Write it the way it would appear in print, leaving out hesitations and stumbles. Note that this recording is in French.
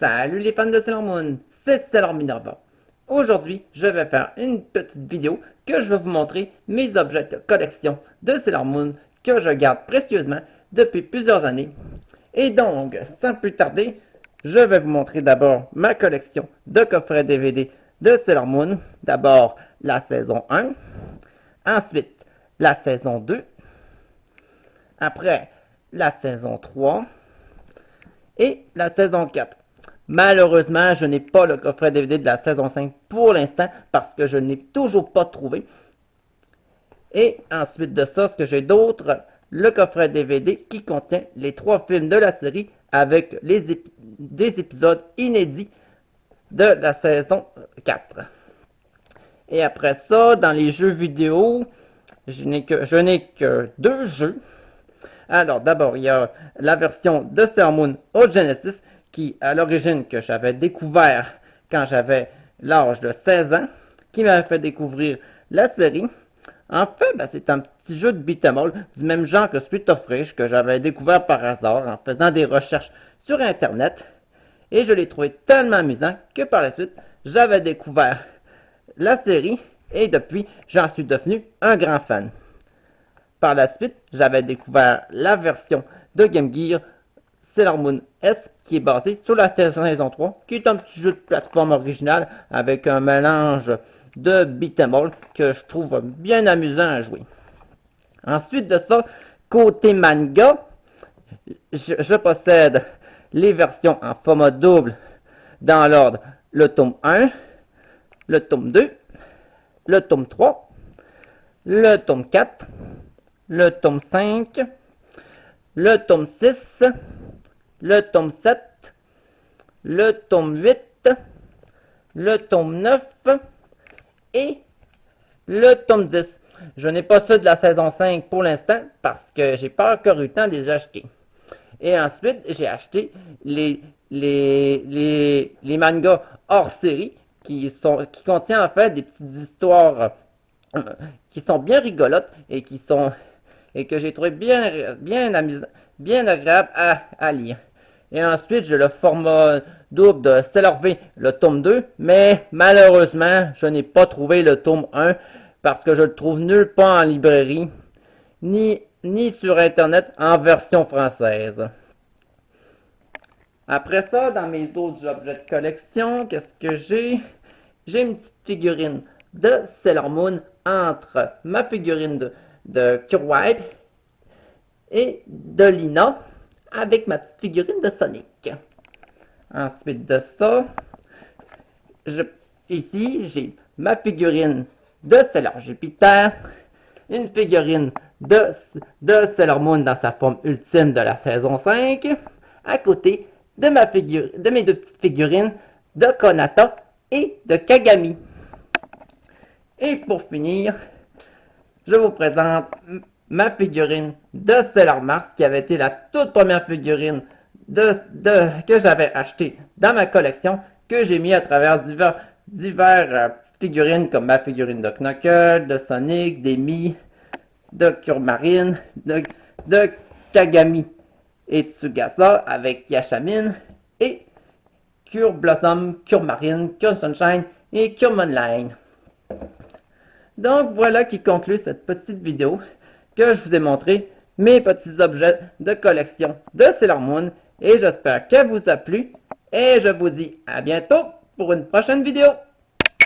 Salut les fans de Sailor Moon, c'est Sailor Minerva. Aujourd'hui, je vais faire une petite vidéo que je vais vous montrer mes objets de collection de Sailor Moon que je garde précieusement depuis plusieurs années. Et donc, sans plus tarder, je vais vous montrer d'abord ma collection de coffrets DVD de Sailor Moon. D'abord, la saison 1, ensuite la saison 2, après la saison 3 et la saison 4. Malheureusement, je n'ai pas le coffret DVD de la saison 5 pour l'instant parce que je n'ai toujours pas trouvé. Et ensuite de ça, ce que j'ai d'autre, le coffret DVD qui contient les 3 films de la série avec des épisodes inédits de la saison 4. Et après ça, dans les jeux vidéo, je n'ai que 2 jeux. Alors d'abord, il y a la version de Sailor Moon au Genesis qui, à l'origine, que j'avais découvert quand j'avais l'âge de 16 ans, qui m'avait fait découvrir la série. En fait, c'est un petit jeu de beat'em all du même genre que Street of Rage que j'avais découvert par hasard en faisant des recherches sur Internet. Et je l'ai trouvé tellement amusant que par la suite, j'avais découvert la série et depuis, j'en suis devenu un grand fan. Par la suite, j'avais découvert la version de Game Gear Sailor Moon S qui est basée sur la saison 3, qui est un petit jeu de plateforme original avec un mélange de beat'em all que je trouve bien amusant à jouer. Ensuite de ça, côté manga, je possède les versions en format double dans l'ordre le tome 1, le tome 2, le tome 3, le tome 4, le tome 5, le tome 6, le tome 7, le tome 8, le tome 9 et le tome 10. Je n'ai pas ceux de la saison 5 pour l'instant parce que j'ai pas encore eu le temps de les acheter. Et ensuite, j'ai acheté les mangas hors série qui contiennent en fait des petites histoires qui sont bien rigolotes et que j'ai trouvé bien amusant, bien agréable à lire. Et ensuite, j'ai le format double de Sailor V, le tome 2, mais malheureusement, je n'ai pas trouvé le tome 1 parce que je le trouve nulle part en librairie, ni sur Internet en version française. Après ça, dans mes autres objets de collection, qu'est-ce que j'ai? J'ai une petite figurine de Sailor Moon entre ma figurine de Kurwipe et de Lina avec ma petite figurine de Sonic. Ensuite de ça, ici j'ai ma figurine de Sailor Jupiter, une figurine de Sailor Moon dans sa forme ultime de la saison 5, à côté de mes 2 petites figurines de Konata et de Kagami. Et pour finir, je vous présente ma figurine de Sailor Mars qui avait été la toute première figurine que j'avais achetée dans ma collection, que j'ai mis à travers divers figurines comme ma figurine de Knuckles, de Sonic, d'Emi, de Kurmarine, de Kagami et Tsugasa avec Yashamine et Cure Blossom, Kurmarine, Cure Sunshine et Cure Moonlight. Donc voilà qui conclut cette petite vidéo que je vous ai montré mes petits objets de collection de Sailor Moon et j'espère qu'elle vous a plu et je vous dis à bientôt pour une prochaine vidéo.